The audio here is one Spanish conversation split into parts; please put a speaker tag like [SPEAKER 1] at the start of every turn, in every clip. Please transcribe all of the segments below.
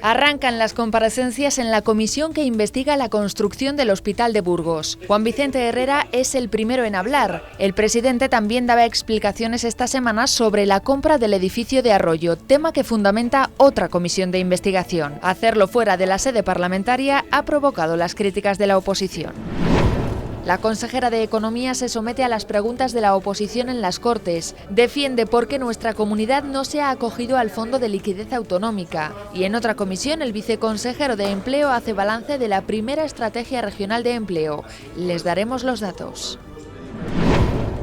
[SPEAKER 1] Arrancan las comparecencias en la comisión que investiga la construcción del Hospital de Burgos. Juan Vicente Herrera es el primero en hablar. El presidente también daba explicaciones esta semana sobre la compra del edificio de Arroyo, tema que fundamenta otra comisión de investigación. Hacerlo fuera de la sede parlamentaria ha provocado las críticas de la oposición. La consejera de Economía se somete a las preguntas de la oposición en las Cortes. Defiende por qué nuestra comunidad no se ha acogido al Fondo de Liquidez Autonómica. Y en otra comisión, el viceconsejero de Empleo hace balance de la primera estrategia regional de empleo. Les daremos los datos.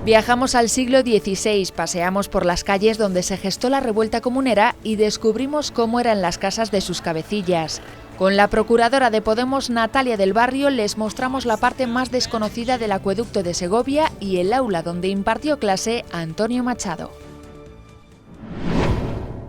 [SPEAKER 1] Viajamos al siglo XVI, paseamos por las calles donde se gestó la revuelta comunera y descubrimos cómo eran las casas de sus cabecillas. Con la procuradora de Podemos, Natalia del Barrio, les mostramos la parte más desconocida del acueducto de Segovia y el aula donde impartió clase Antonio Machado.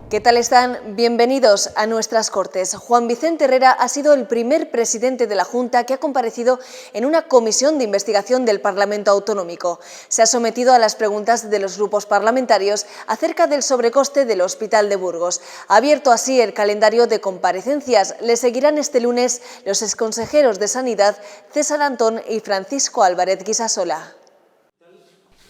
[SPEAKER 2] ¿Qué tal están? Bienvenidos a nuestras Cortes. Juan Vicente Herrera ha sido el primer presidente de la Junta que ha comparecido en una comisión de investigación del Parlamento Autonómico. Se ha sometido a las preguntas de los grupos parlamentarios acerca del sobrecoste del Hospital de Burgos. Ha abierto así el calendario de comparecencias. Le seguirán este lunes los exconsejeros de Sanidad César Antón y Francisco Álvarez Guisasola.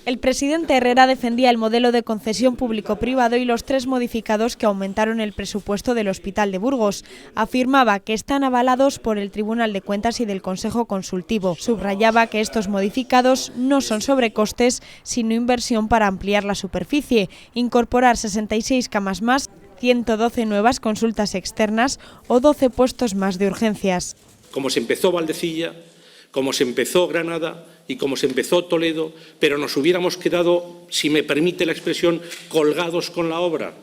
[SPEAKER 3] El presidente Herrera defendía el modelo de concesión público-privado y los 3 modificados que aumentaron el presupuesto del Hospital de Burgos. Afirmaba que están avalados por el Tribunal de Cuentas y del Consejo Consultivo. Subrayaba que estos modificados no son sobrecostes, sino inversión para ampliar la superficie, incorporar 66 camas más, 112 nuevas consultas externas o 12 puestos más de urgencias.
[SPEAKER 4] Como se empezó Valdecilla, como se empezó Granada y como se empezó Toledo, pero nos hubiéramos quedado, si me permite la expresión, colgados con la obra.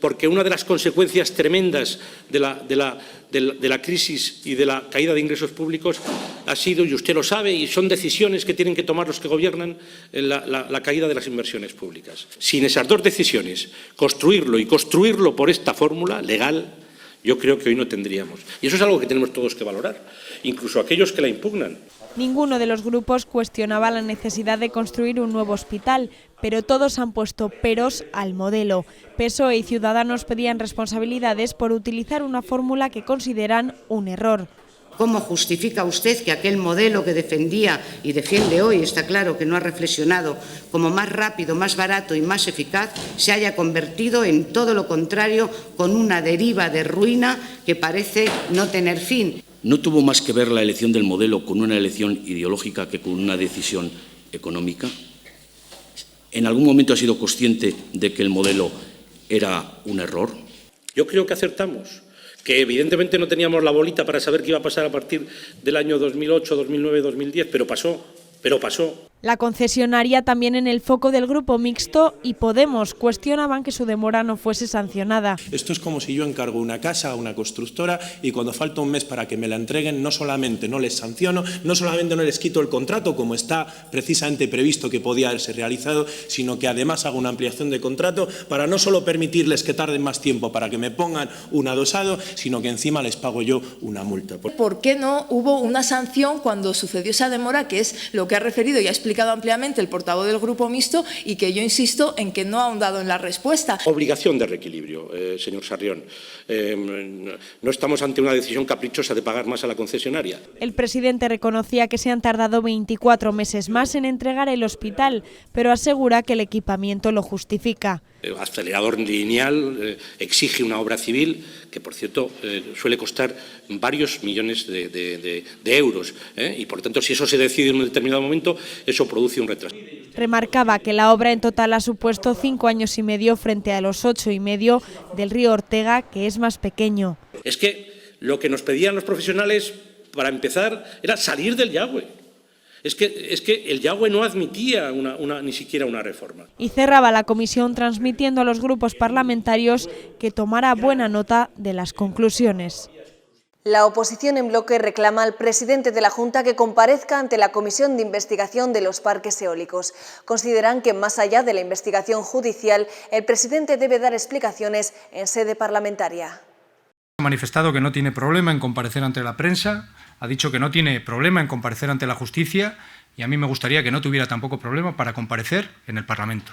[SPEAKER 4] Porque una de las consecuencias tremendas de la crisis y de la caída de ingresos públicos ha sido, y usted lo sabe, y son decisiones que tienen que tomar los que gobiernan, la caída de las inversiones públicas. Sin esas 2 decisiones, construirlo por esta fórmula legal, yo creo que hoy no tendríamos. Y eso es algo que tenemos todos que valorar, incluso aquellos que la impugnan.
[SPEAKER 3] Ninguno de los grupos cuestionaba la necesidad de construir un nuevo hospital, pero todos han puesto peros al modelo. PSOE y Ciudadanos pedían responsabilidades por utilizar una fórmula que consideran un error.
[SPEAKER 5] ¿Cómo justifica usted que aquel modelo que defendía y defiende hoy, está claro que no ha reflexionado, como más rápido, más barato y más eficaz, se haya convertido en todo lo contrario, con una deriva de ruina que parece no tener fin?
[SPEAKER 6] No tuvo más que ver la elección del modelo con una elección ideológica que con una decisión económica. ¿En algún momento ha sido consciente de que el modelo era un error?
[SPEAKER 4] Yo creo que acertamos, que evidentemente no teníamos la bolita para saber qué iba a pasar a partir del año 2008, 2009, 2010, pero pasó. La
[SPEAKER 3] concesionaria también en el foco del grupo mixto y Podemos cuestionaban que su demora no fuese sancionada.
[SPEAKER 7] Esto es como si yo encargo una casa a una constructora y cuando falta un mes para que me la entreguen no solamente no les sanciono, no solamente no les quito el contrato como está precisamente previsto que podía haberse realizado, sino que además hago una ampliación de contrato para no solo permitirles que tarden más tiempo para que me pongan un adosado, sino que encima les pago yo una multa.
[SPEAKER 8] ¿Por qué no hubo una sanción cuando sucedió esa demora, que es lo que ha referido y ha explicado ampliamente el portavoz del Grupo Mixto y que yo insisto en que no ha ahondado en la respuesta?
[SPEAKER 4] Obligación de reequilibrio, señor Sarrión. No estamos ante una decisión caprichosa de pagar más a la concesionaria.
[SPEAKER 3] El presidente reconocía que se han tardado 24 meses más en entregar el hospital, pero asegura que el equipamiento lo justifica.
[SPEAKER 4] El acelerador lineal exige una obra civil que, por cierto, suele costar varios millones de euros. Y, por tanto, si eso se decide en un determinado momento, eso produce un retraso.
[SPEAKER 3] Remarcaba que la obra en total ha supuesto 5 años y medio frente a los 8 y medio del río Ortega, que es más pequeño.
[SPEAKER 4] Es que lo que nos pedían los profesionales, para empezar, era salir del Yagüe. Es que el Yagüe no admitía ni siquiera una reforma.
[SPEAKER 3] Y cerraba la comisión transmitiendo a los grupos parlamentarios que tomara buena nota de las conclusiones.
[SPEAKER 2] La oposición en bloque reclama al presidente de la Junta que comparezca ante la Comisión de Investigación de los Parques Eólicos. Consideran que más allá de la investigación judicial, el presidente debe dar explicaciones en sede parlamentaria.
[SPEAKER 9] Ha manifestado que no tiene problema en comparecer ante la prensa, ha dicho que no tiene problema en comparecer ante la justicia y a mí me gustaría que no tuviera tampoco problema para comparecer en el Parlamento.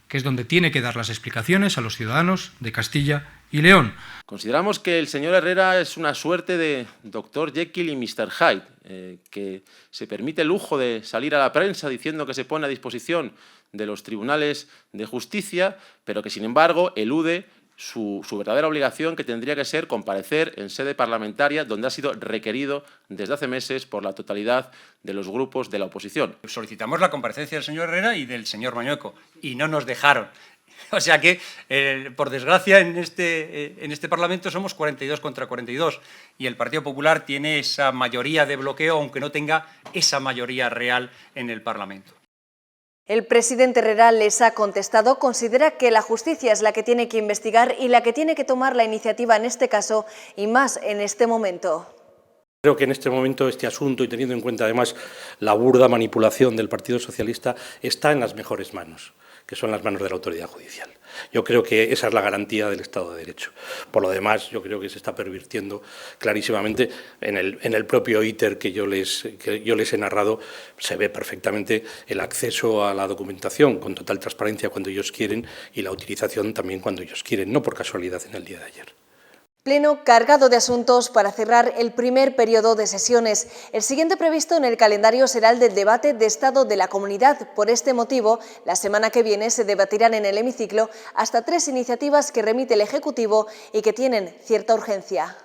[SPEAKER 9] que es donde tiene que dar las explicaciones a los ciudadanos de Castilla y León.
[SPEAKER 10] Consideramos que el señor Herrera es una suerte de Dr. Jekyll y Mr. Hyde, que se permite el lujo de salir a la prensa diciendo que se pone a disposición de los tribunales de justicia, pero que, sin embargo, elude su verdadera obligación, que tendría que ser comparecer en sede parlamentaria, donde ha sido requerido desde hace meses por la totalidad de los grupos de la oposición.
[SPEAKER 11] Solicitamos la comparecencia del señor Herrera y del señor Mañueco, y no nos dejaron. O sea que, por desgracia, en este Parlamento somos 42 contra 42, y el Partido Popular tiene esa mayoría de bloqueo, aunque no tenga esa mayoría real en el Parlamento.
[SPEAKER 2] El presidente Herrera les ha contestado, considera que la justicia es la que tiene que investigar y la que tiene que tomar la iniciativa en este caso y más en este momento.
[SPEAKER 4] Creo que en este momento este asunto, y teniendo en cuenta además la burda manipulación del Partido Socialista, está en las mejores manos, que son las manos de la autoridad judicial. Yo creo que esa es la garantía del Estado de Derecho. Por lo demás, yo creo que se está pervirtiendo clarísimamente en el propio íter que yo les he narrado. Se ve perfectamente el acceso a la documentación con total transparencia cuando ellos quieren y la utilización también cuando ellos quieren, no por casualidad en el día de ayer.
[SPEAKER 2] Pleno cargado de asuntos para cerrar el primer periodo de sesiones. El siguiente previsto en el calendario será el del debate de Estado de la Comunidad. Por este motivo, la semana que viene se debatirán en el hemiciclo hasta 3 iniciativas que remite el Ejecutivo y que tienen cierta urgencia.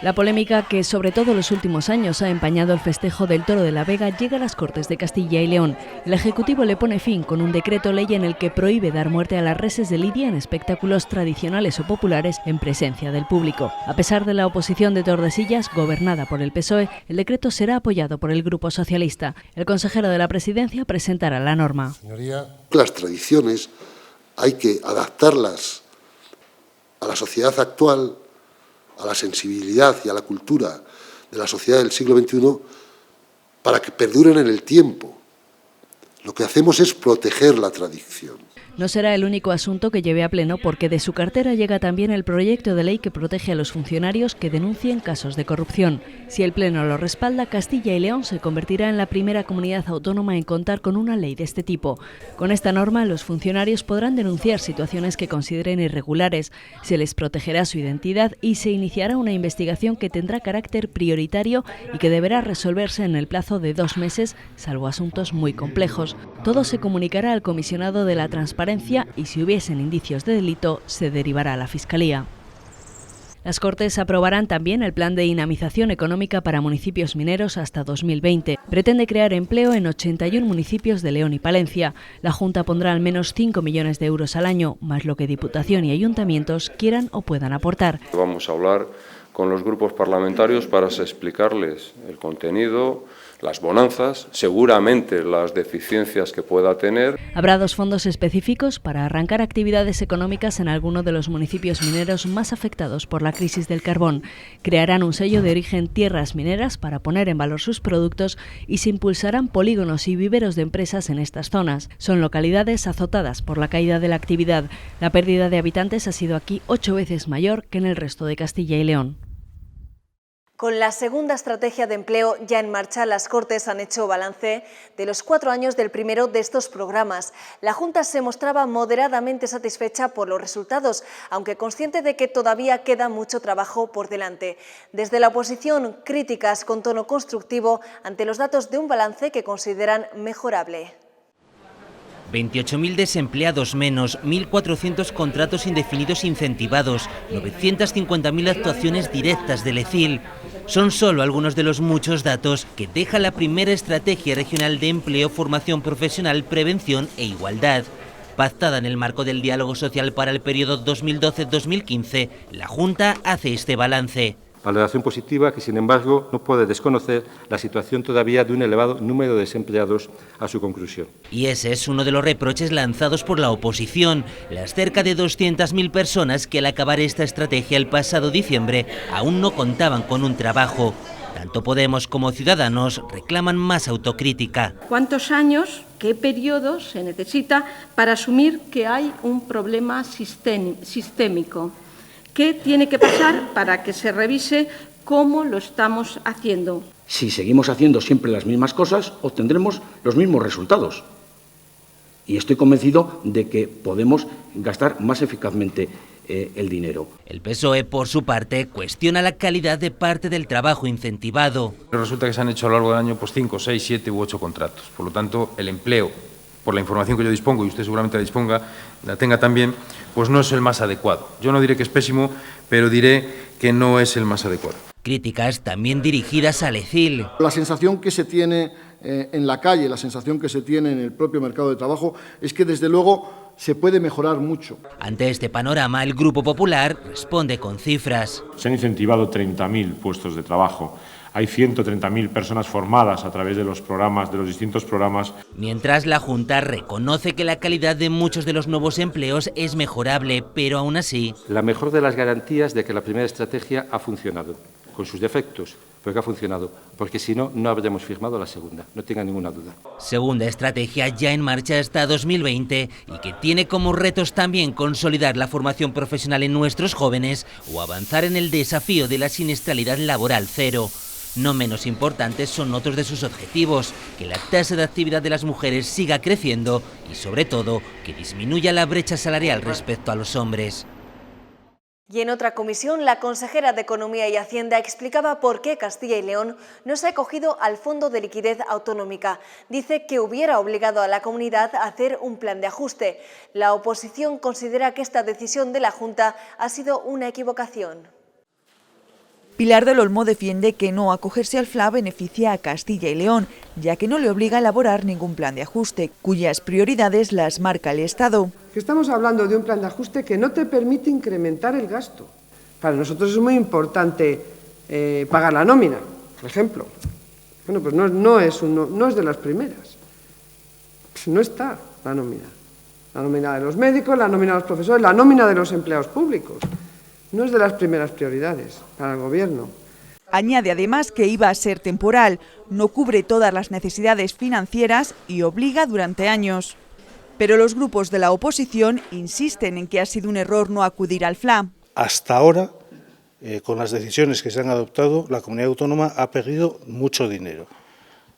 [SPEAKER 12] La polémica que, sobre todo en los últimos años, ha empañado el festejo del Toro de la Vega llega a las Cortes de Castilla y León. El Ejecutivo le pone fin con un decreto ley en el que prohíbe dar muerte a las reses de lidia en espectáculos tradicionales o populares en presencia del público. A pesar de la oposición de Tordesillas, gobernada por el PSOE, el decreto será apoyado por el Grupo Socialista. El consejero de la Presidencia presentará la norma.
[SPEAKER 13] Señoría, las tradiciones hay que adaptarlas a la sociedad actual, a la sensibilidad y a la cultura de la sociedad del siglo XXI para que perduren en el tiempo. Lo que hacemos es proteger la tradición.
[SPEAKER 12] No será el único asunto que lleve a pleno porque de su cartera llega también el proyecto de ley que protege a los funcionarios que denuncien casos de corrupción. Si el Pleno lo respalda, Castilla y León se convertirá en la primera comunidad autónoma en contar con una ley de este tipo. Con esta norma, los funcionarios podrán denunciar situaciones que consideren irregulares, se les protegerá su identidad y se iniciará una investigación que tendrá carácter prioritario y que deberá resolverse en el plazo de 2 meses, salvo asuntos muy complejos. Todo se comunicará al comisionado de la transparencia y si hubiesen indicios de delito se derivará a la Fiscalía. Las Cortes aprobarán también el plan de dinamización económica para municipios mineros hasta 2020. Pretende crear empleo en 81 municipios de León y Palencia. La Junta pondrá al menos 5 millones de euros al año, más lo que Diputación y ayuntamientos quieran o puedan aportar.
[SPEAKER 14] Vamos a hablar con los grupos parlamentarios para explicarles el contenido, las bonanzas, seguramente las deficiencias que pueda tener.
[SPEAKER 12] Habrá 2 fondos específicos para arrancar actividades económicas en alguno de los municipios mineros más afectados por la crisis del carbón. Crearán un sello de origen tierras mineras para poner en valor sus productos y se impulsarán polígonos y viveros de empresas en estas zonas. Son localidades azotadas por la caída de la actividad. La pérdida de habitantes ha sido aquí 8 veces mayor que en el resto de Castilla y León.
[SPEAKER 2] Con la segunda estrategia de empleo ya en marcha, las Cortes han hecho balance de los 4 años del primero de estos programas. La Junta se mostraba moderadamente satisfecha por los resultados, aunque consciente de que todavía queda mucho trabajo por delante. Desde la oposición, críticas con tono constructivo ante los datos de un balance que consideran mejorable.
[SPEAKER 15] 28.000 desempleados menos, 1.400 contratos indefinidos incentivados, 950.000 actuaciones directas del ECIL. Son solo algunos de los muchos datos que deja la primera estrategia regional de empleo, formación profesional, prevención e igualdad. Pactada en el marco del diálogo social para el periodo 2012-2015, la Junta hace este balance.
[SPEAKER 16] Valoración positiva que, sin embargo, no puede desconocer la situación todavía de un elevado número de desempleados a su conclusión.
[SPEAKER 15] Y ese es uno de los reproches lanzados por la oposición. Las cerca de 200.000 personas que al acabar esta estrategia el pasado diciembre aún no contaban con un trabajo. Tanto Podemos como Ciudadanos reclaman más autocrítica.
[SPEAKER 17] ¿Cuántos años, qué periodo se necesita para asumir que hay un problema sistémico? ¿Qué tiene que pasar para que se revise cómo lo estamos haciendo?
[SPEAKER 18] Si seguimos haciendo siempre las mismas cosas, obtendremos los mismos resultados.
[SPEAKER 6] Y estoy convencido de que podemos gastar más eficazmente el dinero.
[SPEAKER 15] El PSOE, por su parte, cuestiona la calidad de parte del trabajo incentivado.
[SPEAKER 18] Resulta que se han hecho a lo largo del año 5, 6, 7 u 8 contratos. Por lo tanto, el empleo, por la información que yo dispongo, y usted seguramente la tenga también, pues no es el más adecuado. Yo no diré que es pésimo, pero diré que no es el más adecuado.
[SPEAKER 15] Críticas también dirigidas al ECIL.
[SPEAKER 19] La sensación que se tiene en la calle, la sensación que se tiene en el propio mercado de trabajo, es que desde luego se puede mejorar mucho.
[SPEAKER 15] Ante este panorama, el Grupo Popular responde con cifras.
[SPEAKER 20] Se han incentivado 30.000 puestos de trabajo. Hay 130.000 personas formadas a través de los distintos programas.
[SPEAKER 15] Mientras la Junta reconoce que la calidad de muchos de los nuevos empleos es mejorable, pero aún así...
[SPEAKER 16] La mejor de las garantías de que la primera estrategia ha funcionado, con sus defectos, pero que ha funcionado, porque si no, no habríamos firmado la segunda, no tenga ninguna duda.
[SPEAKER 15] Segunda estrategia ya en marcha hasta 2020 y que tiene como retos también consolidar la formación profesional en nuestros jóvenes o avanzar en el desafío de la siniestralidad laboral cero. No menos importantes son otros de sus objetivos, que la tasa de actividad de las mujeres siga creciendo y, sobre todo, que disminuya la brecha salarial respecto a los hombres.
[SPEAKER 2] Y en otra comisión, la consejera de Economía y Hacienda explicaba por qué Castilla y León no se ha acogido al Fondo de Liquidez Autonómica. Dice que hubiera obligado a la comunidad a hacer un plan de ajuste. La oposición considera que esta decisión de la Junta ha sido una equivocación.
[SPEAKER 21] Pilar del Olmo defiende que no acogerse al FLA beneficia a Castilla y León, ya que no le obliga a elaborar ningún plan de ajuste, cuyas prioridades las marca el Estado.
[SPEAKER 22] Estamos hablando de un plan de ajuste que no te permite incrementar el gasto. Para nosotros es muy importante pagar la nómina, por ejemplo. Bueno, pues no es de las primeras. Pues no está la nómina. La nómina de los médicos, la nómina de los profesores, la nómina de los empleados públicos. No es de las primeras prioridades para el Gobierno.
[SPEAKER 21] Añade además que iba a ser temporal, no cubre todas las necesidades financieras y obliga durante años. Pero los grupos de la oposición insisten en que ha sido un error no acudir al FLA.
[SPEAKER 23] Hasta ahora, con las decisiones que se han adoptado, la comunidad autónoma ha perdido mucho dinero.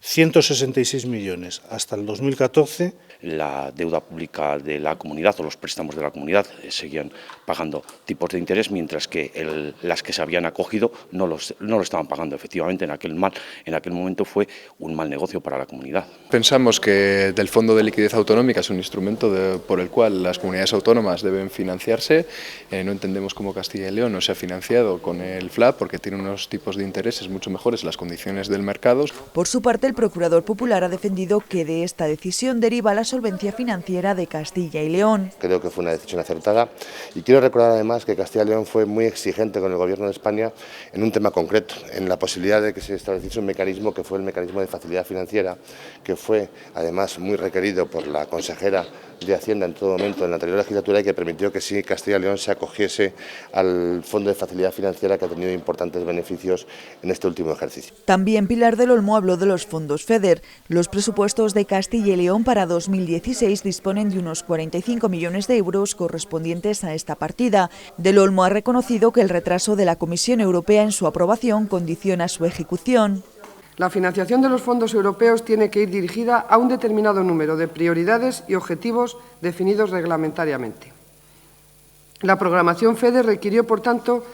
[SPEAKER 23] 166 millones hasta el 2014.
[SPEAKER 6] La deuda pública de la comunidad o los préstamos de la comunidad seguían pagando tipos de interés, mientras que las que se habían acogido no lo estaban pagando. Efectivamente, en aquel momento fue un mal negocio para la comunidad.
[SPEAKER 24] Pensamos que el Fondo de Liquidez Autonómica es un instrumento por el cual las comunidades autónomas deben financiarse. No entendemos cómo Castilla y León no se ha financiado con el FLA porque tiene unos tipos de intereses mucho mejores en las condiciones del mercado.
[SPEAKER 21] Por su parte, el procurador popular ha defendido que de esta decisión deriva la solvencia financiera de Castilla y León.
[SPEAKER 25] Creo que fue una decisión acertada y quiero recordar además que Castilla y León fue muy exigente con el Gobierno de España en un tema concreto, en la posibilidad de que se estableciese un mecanismo que fue el mecanismo de facilidad financiera, que fue además muy requerido por la consejera de Hacienda en todo momento en la anterior legislatura y que permitió que sí Castilla y León se acogiese al Fondo de Facilidad Financiera, que ha tenido importantes beneficios en este último ejercicio.
[SPEAKER 21] También Pilar del Olmo habló de los fondos FEDER. Los presupuestos de Castilla y León para 2016 disponen de unos 45 millones de euros correspondientes a esta partida. Del Olmo ha reconocido que el retraso de la Comisión Europea en su aprobación condiciona su ejecución.
[SPEAKER 22] La financiación de los fondos europeos tiene que ir dirigida a un determinado número de prioridades y objetivos definidos reglamentariamente. La programación FEDER requirió, por tanto,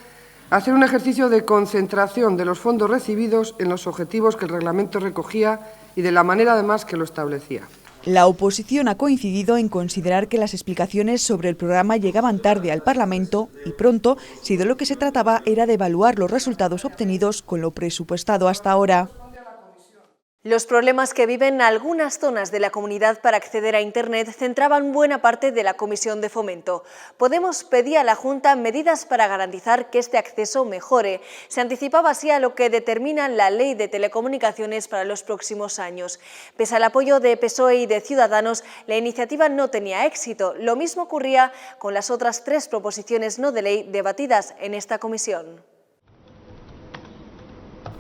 [SPEAKER 22] hacer un ejercicio de concentración de los fondos recibidos en los objetivos que el reglamento recogía y de la manera, además, que lo establecía.
[SPEAKER 21] La oposición ha coincidido en considerar que las explicaciones sobre el programa llegaban tarde al Parlamento y pronto, si de lo que se trataba era de evaluar los resultados obtenidos con lo presupuestado hasta ahora.
[SPEAKER 2] Los problemas que viven algunas zonas de la comunidad para acceder a Internet centraban buena parte de la Comisión de Fomento. Podemos pedía a la Junta medidas para garantizar que este acceso mejore. Se anticipaba así a lo que determina la Ley de Telecomunicaciones para los próximos años. Pese al apoyo de PSOE y de Ciudadanos, la iniciativa no tenía éxito. Lo mismo ocurría con las otras 3 proposiciones no de ley debatidas en esta comisión.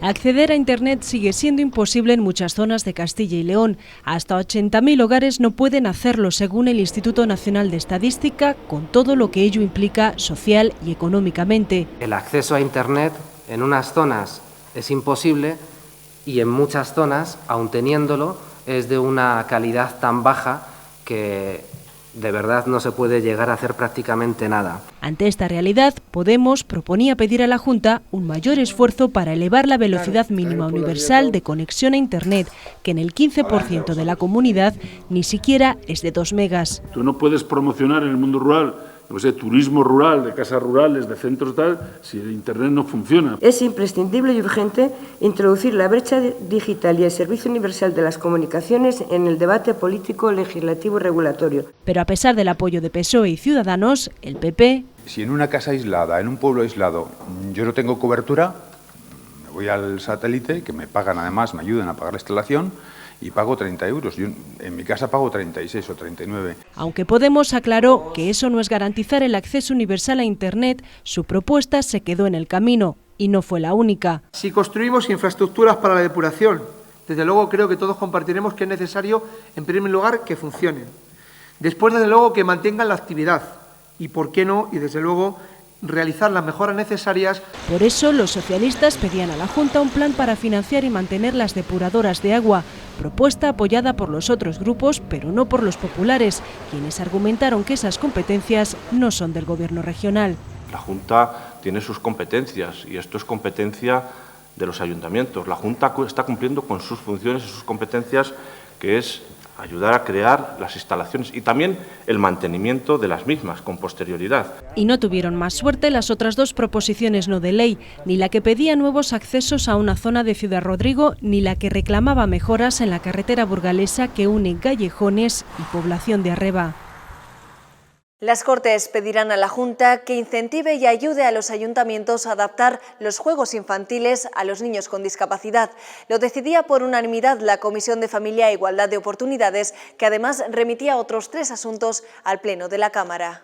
[SPEAKER 3] Acceder a Internet sigue siendo imposible en muchas zonas de Castilla y León. Hasta 80.000 hogares no pueden hacerlo, según el Instituto Nacional de Estadística, con todo lo que ello implica social y económicamente.
[SPEAKER 26] El acceso a Internet en unas zonas es imposible y en muchas zonas, aun teniéndolo, es de una calidad tan baja que de verdad no se puede llegar a hacer prácticamente nada.
[SPEAKER 3] Ante esta realidad, Podemos proponía pedir a la Junta un mayor esfuerzo para elevar la velocidad mínima universal de conexión a Internet, que en el 15% de la comunidad ni siquiera es de 2 megas.
[SPEAKER 1] Tú no puedes promocionar en el mundo rural, turismo rural, de casas rurales, de centros tal, si el Internet no funciona.
[SPEAKER 5] Es imprescindible y urgente introducir la brecha digital y el servicio universal de las comunicaciones en el debate político, legislativo y regulatorio.
[SPEAKER 3] Pero a pesar del apoyo de PSOE y Ciudadanos, el PP...
[SPEAKER 7] Si en una casa aislada, en un pueblo aislado, yo no tengo cobertura, me voy al satélite, que me pagan además, me ayudan a pagar la instalación, y pago 30 euros. Yo en mi casa pago 36 o 39.
[SPEAKER 3] Aunque Podemos aclaró que eso no es garantizar el acceso universal a Internet, su propuesta se quedó en el camino y no fue la única.
[SPEAKER 8] Si construimos infraestructuras para la depuración, desde luego creo que todos compartiremos que es necesario, en primer lugar, que funcionen. Después, desde luego, que mantengan la actividad. Y, ¿por qué no? Y, desde luego, realizar las mejoras necesarias.
[SPEAKER 3] Por eso, los socialistas pedían a la Junta un plan para financiar y mantener las depuradoras de agua, propuesta apoyada por los otros grupos, pero no por los populares, quienes argumentaron que esas competencias no son del Gobierno regional.
[SPEAKER 6] La Junta tiene sus competencias y esto es competencia de los ayuntamientos. La Junta está cumpliendo con sus funciones y sus competencias, que es ayudar a crear las instalaciones y también el mantenimiento de las mismas con posterioridad.
[SPEAKER 3] Y no tuvieron más suerte las otras dos proposiciones no de ley, ni la que pedía nuevos accesos a una zona de Ciudad Rodrigo, ni la que reclamaba mejoras en la carretera burgalesa que une Gallejones y población de Arreba.
[SPEAKER 2] Las Cortes pedirán a la Junta que incentive y ayude a los ayuntamientos a adaptar los juegos infantiles a los niños con discapacidad. Lo decidía por unanimidad la Comisión de Familia e Igualdad de Oportunidades, que además remitía otros 3 asuntos al Pleno de la Cámara.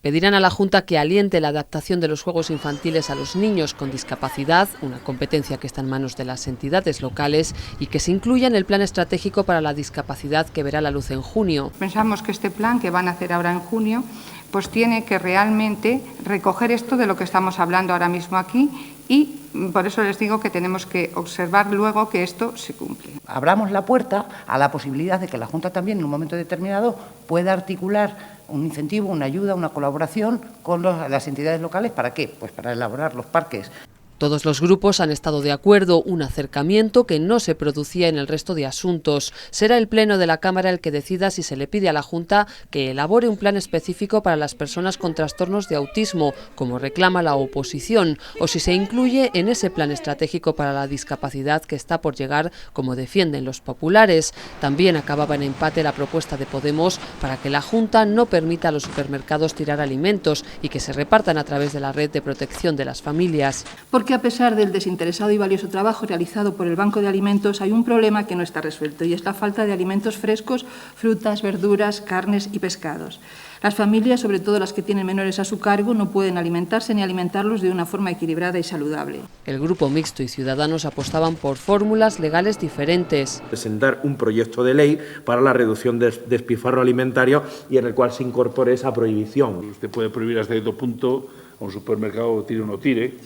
[SPEAKER 9] Pedirán a la Junta que aliente la adaptación de los juegos infantiles a los niños con discapacidad, una competencia que está en manos de las entidades locales, y que se incluya en el Plan Estratégico para la Discapacidad que verá la luz en junio.
[SPEAKER 10] Pensamos que este plan que van a hacer ahora en junio pues tiene que realmente recoger esto de lo que estamos hablando ahora mismo aquí y por eso les digo que tenemos que observar luego que esto se cumple.
[SPEAKER 27] Abramos la puerta a la posibilidad de que la Junta también en un momento determinado pueda articular un incentivo, una ayuda, una colaboración con las entidades locales. ¿Para qué? Pues para elaborar los parques.
[SPEAKER 9] Todos los grupos han estado de acuerdo, un acercamiento que no se producía en el resto de asuntos. Será el Pleno de la Cámara el que decida si se le pide a la Junta que elabore un plan específico para las personas con trastornos de autismo, como reclama la oposición, o si se incluye en ese plan estratégico para la discapacidad que está por llegar, como defienden los populares. También acababa en empate la propuesta de Podemos para que la Junta no permita a los supermercados tirar alimentos y que se repartan a través de la red de protección de las familias.
[SPEAKER 10] Porque a pesar del desinteresado y valioso trabajo realizado por el Banco de Alimentos, hay un problema que no está resuelto y es la falta de alimentos frescos, frutas, verduras, carnes y pescados. Las familias, sobre todo las que tienen menores a su cargo, no pueden alimentarse ni alimentarlos de una forma equilibrada y saludable.
[SPEAKER 9] El Grupo Mixto y Ciudadanos apostaban por fórmulas legales diferentes.
[SPEAKER 28] Presentar un proyecto de ley para la reducción del despilfarro alimentario y en el cual se incorpore esa prohibición.
[SPEAKER 1] Usted puede prohibir hasta cierto punto a un supermercado tire o no tire,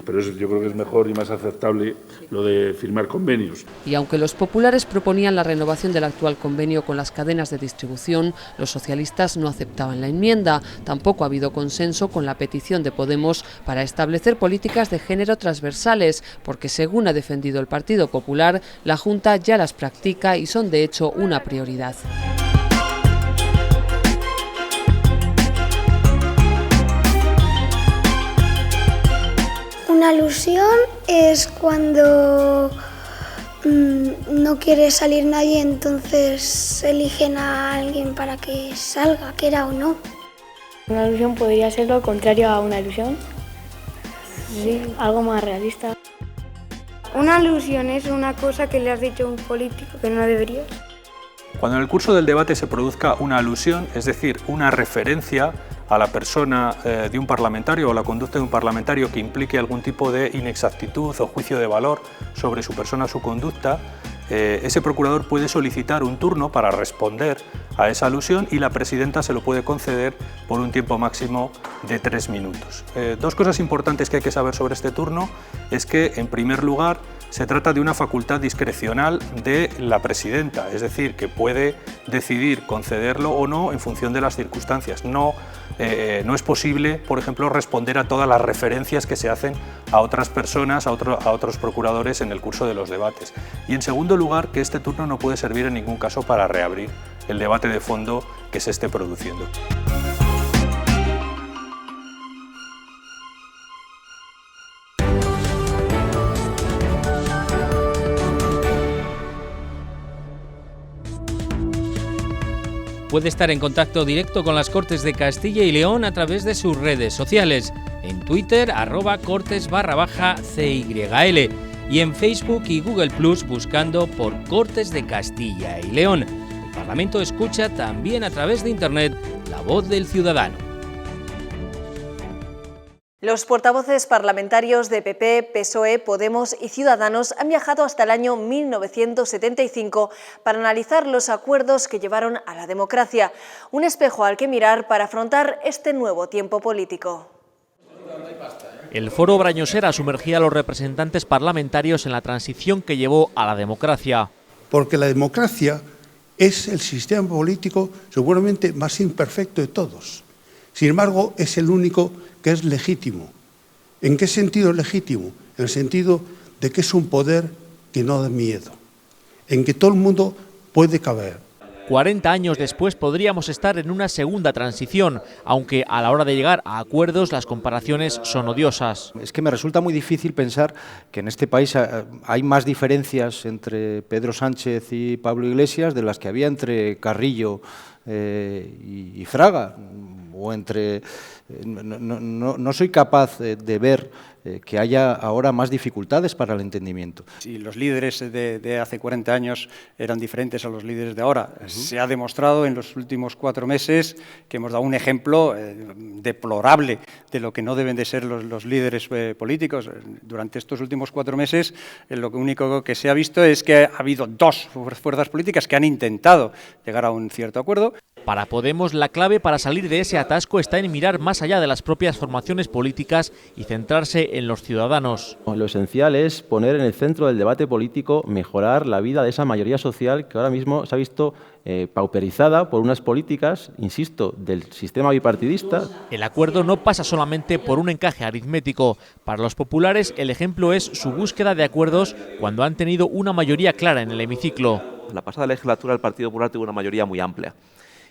[SPEAKER 1] pero eso yo creo que es mejor y más aceptable lo de firmar convenios.
[SPEAKER 9] Y aunque los populares proponían la renovación del actual convenio con las cadenas de distribución, los socialistas no aceptaban la enmienda. Tampoco ha habido consenso con la petición de Podemos para establecer políticas de género transversales, porque según ha defendido el Partido Popular, la Junta ya las practica y son de hecho una prioridad.
[SPEAKER 29] Una alusión es cuando no quiere salir nadie, entonces eligen a alguien para que salga, quiera o no.
[SPEAKER 30] Una alusión podría ser lo contrario a una ilusión, sí, algo más realista.
[SPEAKER 29] Una alusión es una cosa que le has dicho a un político que no deberías.
[SPEAKER 31] Cuando en el curso del debate se produzca una alusión, es decir, una referencia a la persona de un parlamentario o la conducta de un parlamentario que implique algún tipo de inexactitud o juicio de valor sobre su persona o su conducta, ese procurador puede solicitar un turno para responder a esa alusión y la presidenta se lo puede conceder por un tiempo máximo de 3 minutos. Dos cosas importantes que hay que saber sobre este turno es que, en primer lugar, se trata de una facultad discrecional de la presidenta, es decir, que puede decidir concederlo o no en función de las circunstancias. No es posible, por ejemplo, responder a todas las referencias que se hacen a otras personas, a otros procuradores en el curso de los debates. Y en segundo lugar, que este turno no puede servir en ningún caso para reabrir el debate de fondo que se esté produciendo.
[SPEAKER 4] Puede estar en contacto directo con las Cortes de Castilla y León a través de sus redes sociales, en Twitter @cortes_CYL y en Facebook y Google Plus buscando por Cortes de Castilla y León. El Parlamento escucha también a través de Internet la voz del ciudadano.
[SPEAKER 2] Los portavoces parlamentarios de PP, PSOE, Podemos y Ciudadanos han viajado hasta el año 1975 para analizar los acuerdos que llevaron a la democracia, un espejo al que mirar para afrontar este nuevo tiempo político.
[SPEAKER 11] El foro Brañosera sumergía a los representantes parlamentarios en la transición que llevó a la democracia.
[SPEAKER 12] Porque la democracia es el sistema político seguramente más imperfecto de todos. Sin embargo, es el único que es legítimo. ¿En qué sentido es legítimo? En el sentido de que es un poder que no da miedo, en que todo el mundo puede caber.
[SPEAKER 11] 40 años después podríamos estar en una segunda transición, aunque a la hora de llegar a acuerdos las comparaciones son odiosas.
[SPEAKER 13] Es que me resulta muy difícil pensar que en este país hay más diferencias entre Pedro Sánchez y Pablo Iglesias de las que había entre Carrillo y Fraga, o entre... No soy capaz de ver que haya ahora más dificultades para el entendimiento.
[SPEAKER 14] Si los líderes de hace 40 años eran diferentes a los líderes de ahora, se ha demostrado en los últimos 4 meses que hemos dado un ejemplo deplorable de lo que no deben de ser los líderes políticos. Durante estos últimos 4 meses, lo único que se ha visto es que ha habido 2 fuerzas políticas que han intentado llegar a un cierto acuerdo.
[SPEAKER 11] Para Podemos, la clave para salir de ese atasco está en mirar más allá de las propias formaciones políticas y centrarse en los ciudadanos.
[SPEAKER 15] Lo esencial es poner en el centro del debate político, mejorar la vida de esa mayoría social que ahora mismo se ha visto pauperizada por unas políticas, insisto, del sistema bipartidista.
[SPEAKER 11] El acuerdo no pasa solamente por un encaje aritmético. Para los populares, el ejemplo es su búsqueda de acuerdos cuando han tenido una mayoría clara en el hemiciclo.
[SPEAKER 16] La pasada legislatura el Partido Popular tuvo una mayoría muy amplia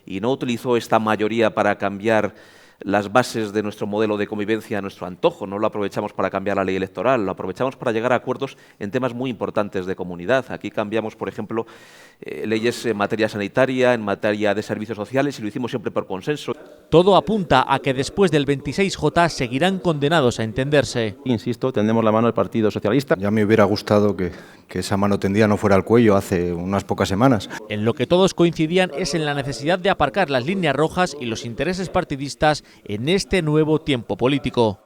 [SPEAKER 16] y no utilizó esta mayoría para cambiar las bases de nuestro modelo de convivencia a nuestro antojo, no lo aprovechamos para cambiar la ley electoral, lo aprovechamos para llegar a acuerdos en temas muy importantes de comunidad. Aquí cambiamos, por ejemplo, leyes en materia sanitaria, en materia de servicios sociales, y lo hicimos siempre por consenso.
[SPEAKER 11] Todo apunta a que después del 26J seguirán condenados a entenderse.
[SPEAKER 15] Insisto, tendemos la mano al Partido Socialista.
[SPEAKER 13] Ya me hubiera gustado que esa mano tendida no fuera al cuello hace unas pocas semanas.
[SPEAKER 11] En lo que todos coincidían es en la necesidad de aparcar las líneas rojas y los intereses partidistas en este nuevo tiempo político.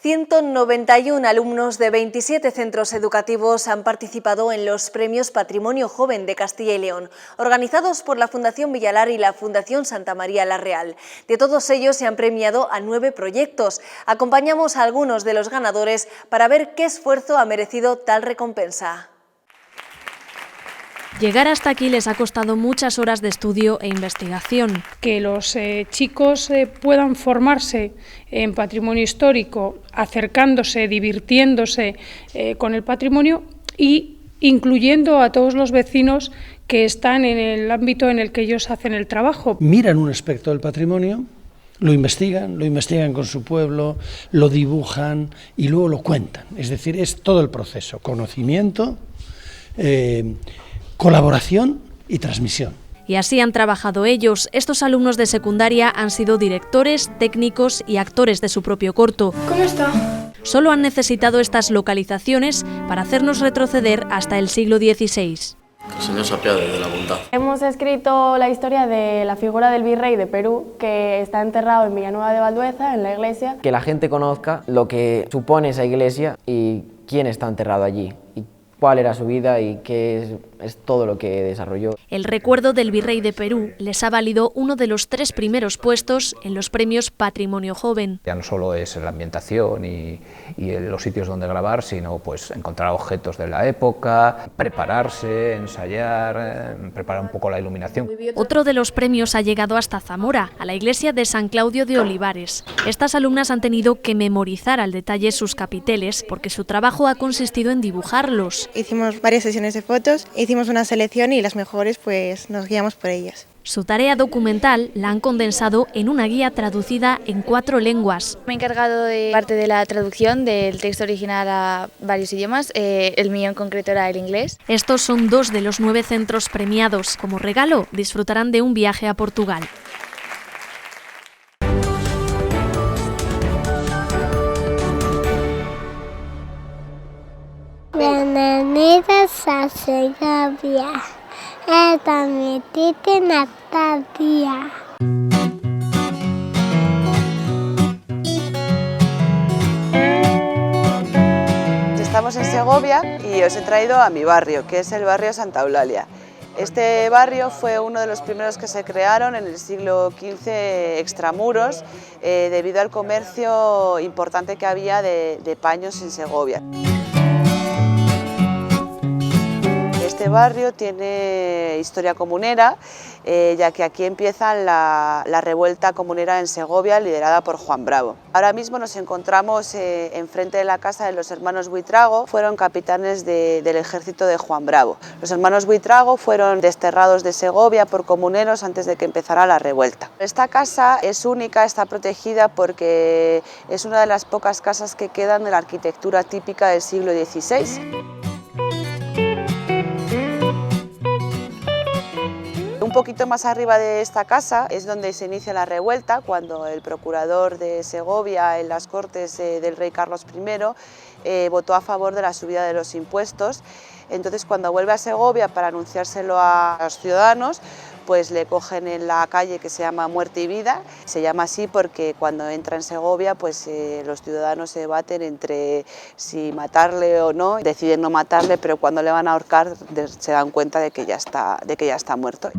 [SPEAKER 2] 191 alumnos de 27 centros educativos han participado en los Premios Patrimonio Joven de Castilla y León, organizados por la Fundación Villalar y la Fundación Santa María la Real. De todos ellos se han premiado a 9 proyectos. Acompañamos a algunos de los ganadores para ver qué esfuerzo ha merecido tal recompensa.
[SPEAKER 17] Llegar hasta aquí les ha costado muchas horas de estudio e investigación.
[SPEAKER 18] Que los chicos puedan formarse en patrimonio histórico, acercándose, divirtiéndose con el patrimonio y incluyendo a todos los vecinos que están en el ámbito en el que ellos hacen el trabajo.
[SPEAKER 19] Miran un aspecto del patrimonio, lo investigan con su pueblo, lo dibujan y luego lo cuentan. Es decir, es todo el proceso, conocimiento, colaboración y transmisión.
[SPEAKER 17] Y así han trabajado ellos. Estos alumnos de secundaria han sido directores, técnicos y actores de su propio corto.
[SPEAKER 18] ¿Cómo está?
[SPEAKER 17] Solo han necesitado estas localizaciones para hacernos retroceder hasta el siglo XVI.
[SPEAKER 20] Que el Señor se apiade de la bondad.
[SPEAKER 30] Hemos escrito la historia de la figura del virrey de Perú, que está enterrado en Villanueva de Valdueza, en la iglesia.
[SPEAKER 32] Que la gente conozca lo que supone esa iglesia y quién está enterrado allí, y cuál era su vida y qué es es todo lo que desarrolló.
[SPEAKER 17] El recuerdo del virrey de Perú les ha valido uno de los 3 primeros puestos en los premios Patrimonio Joven.
[SPEAKER 3] Ya no solo es la ambientación y los sitios donde grabar, sino pues encontrar objetos de la época, prepararse, ensayar, preparar un poco la iluminación.
[SPEAKER 17] Otro de los premios ha llegado hasta Zamora, a la iglesia de San Claudio de Olivares. Estas alumnas han tenido que memorizar al detalle sus capiteles porque su trabajo ha consistido en dibujarlos.
[SPEAKER 5] Hicimos varias sesiones de fotos, hicimos una selección y las mejores pues nos guiamos por ellas.
[SPEAKER 17] Su tarea documental la han condensado en una guía traducida en 4 lenguas.
[SPEAKER 6] Me he encargado de parte de la traducción del texto original a varios idiomas, el mío en concreto era el inglés.
[SPEAKER 17] Estos son 2 de los 9 centros premiados. Como regalo, disfrutarán de un viaje a Portugal.
[SPEAKER 29] Bienvenidos a Segovia. Esta es mi tita Natalia.
[SPEAKER 7] Estamos en Segovia y os he traído a mi barrio, que es el barrio Santa Eulalia. Este barrio fue uno de los primeros que se crearon en el siglo XV extramuros debido al comercio importante que había de paños en Segovia. Este barrio tiene historia comunera, ya que aquí empieza la revuelta comunera en Segovia liderada por Juan Bravo. Ahora mismo nos encontramos enfrente de la casa de los hermanos Buitrago, fueron capitanes del ejército de Juan Bravo. Los hermanos Buitrago fueron desterrados de Segovia por comuneros antes de que empezara la revuelta. Esta casa es única, está protegida porque es una de las pocas casas que quedan de la arquitectura típica del siglo XVI. Un poquito más arriba de esta casa es donde se inicia la revuelta, cuando el procurador de Segovia en las Cortes del rey Carlos I votó a favor de la subida de los impuestos. Entonces, cuando vuelve a Segovia para anunciárselo a los ciudadanos, pues le cogen en la calle que se llama Muerte y Vida. Se llama así porque cuando entra en Segovia, pues los ciudadanos se debaten entre si matarle o no. Deciden no matarle, pero cuando le van a ahorcar se dan cuenta de que ya está muerto.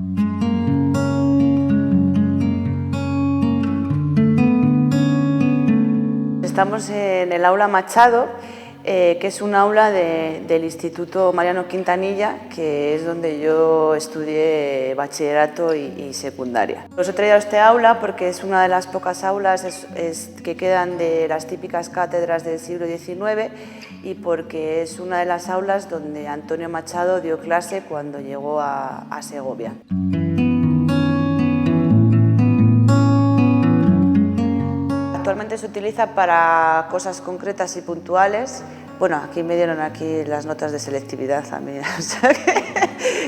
[SPEAKER 7] Estamos en el aula Machado, que es un aula del Instituto Mariano Quintanilla, que es donde yo estudié bachillerato y secundaria. Os he traído a este aula porque es una de las pocas aulas que quedan de las típicas cátedras del siglo XIX y porque es una de las aulas donde Antonio Machado dio clase cuando llegó a Segovia. Actualmente se utiliza para cosas concretas y puntuales. Bueno, aquí me dieron las notas de selectividad a mí, o sea que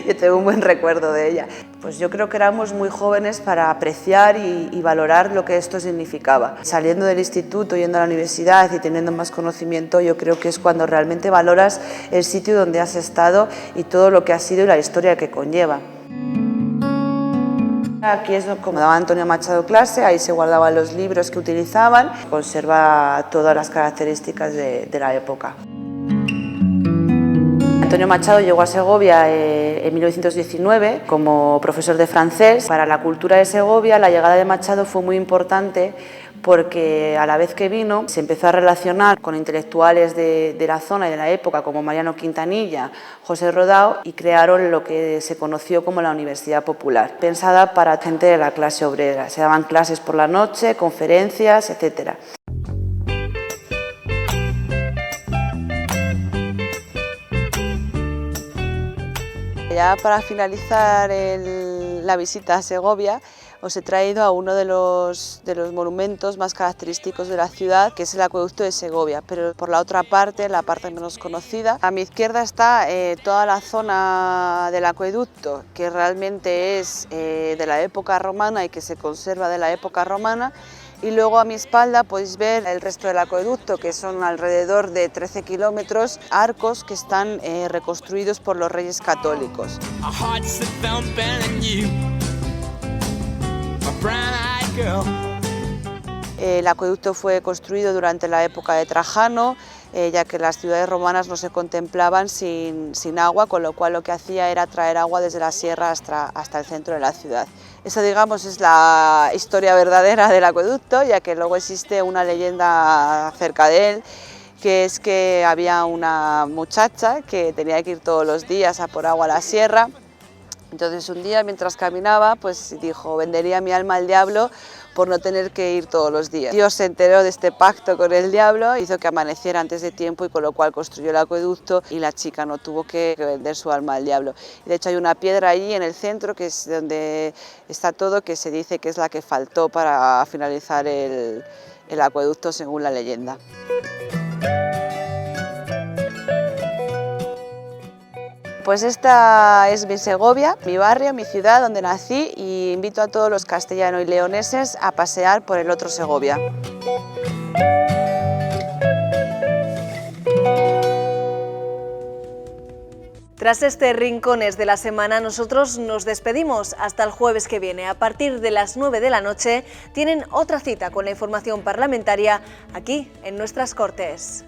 [SPEAKER 7] yo tengo un buen recuerdo de ella. Pues yo creo que éramos muy jóvenes para apreciar y valorar lo que esto significaba. Saliendo del instituto, yendo a la universidad y teniendo más conocimiento, yo creo que es cuando realmente valoras el sitio donde has estado y todo lo que ha sido y la historia que conlleva. Aquí es como daba Antonio Machado clase, ahí se guardaban los libros que utilizaban, conserva todas las características de la época. Antonio Machado llegó a Segovia en 1919 como profesor de francés. Para la cultura de Segovia la llegada de Machado fue muy importante porque a la vez que vino se empezó a relacionar con intelectuales de la zona y de la época como Mariano Quintanilla, José Rodao y crearon lo que se conoció como la Universidad Popular, pensada para gente de la clase obrera. Se daban clases por la noche, conferencias, etc. Ya para finalizar la visita a Segovia, os he traído a uno de los monumentos más característicos de la ciudad, que es el acueducto de Segovia, pero por la otra parte, la parte menos conocida. A mi izquierda está toda la zona del acueducto, que realmente es de la época romana y que se conserva de la época romana. Y luego a mi espalda podéis ver el resto del acueducto, que son alrededor de 13 kilómetros, arcos que están reconstruidos por los reyes católicos. El acueducto fue construido durante la época de Trajano, ya que las ciudades romanas no se contemplaban sin agua, con lo cual lo que hacía era traer agua desde la sierra hasta el centro de la ciudad. Esa, digamos, es la historia verdadera del acueducto, ya que luego existe una leyenda acerca de él, que es que había una muchacha que tenía que ir todos los días a por agua a la sierra. Entonces un día, mientras caminaba, pues dijo: vendería mi alma al diablo por no tener que ir todos los días. Dios se enteró de este pacto con el diablo, hizo que amaneciera antes de tiempo y con lo cual construyó el acueducto y la chica no tuvo que vender su alma al diablo. De hecho hay una piedra allí en el centro, que es donde está todo, que se dice que es la que faltó para finalizar el acueducto según la leyenda. Pues esta es mi Segovia, mi barrio, mi ciudad donde nací, y invito a todos los castellanos y leoneses a pasear por el otro Segovia.
[SPEAKER 2] Tras este Rincones de la semana, nosotros nos despedimos hasta el jueves que viene. A partir de las 9 de la noche tienen otra cita con la información parlamentaria aquí en nuestras Cortes.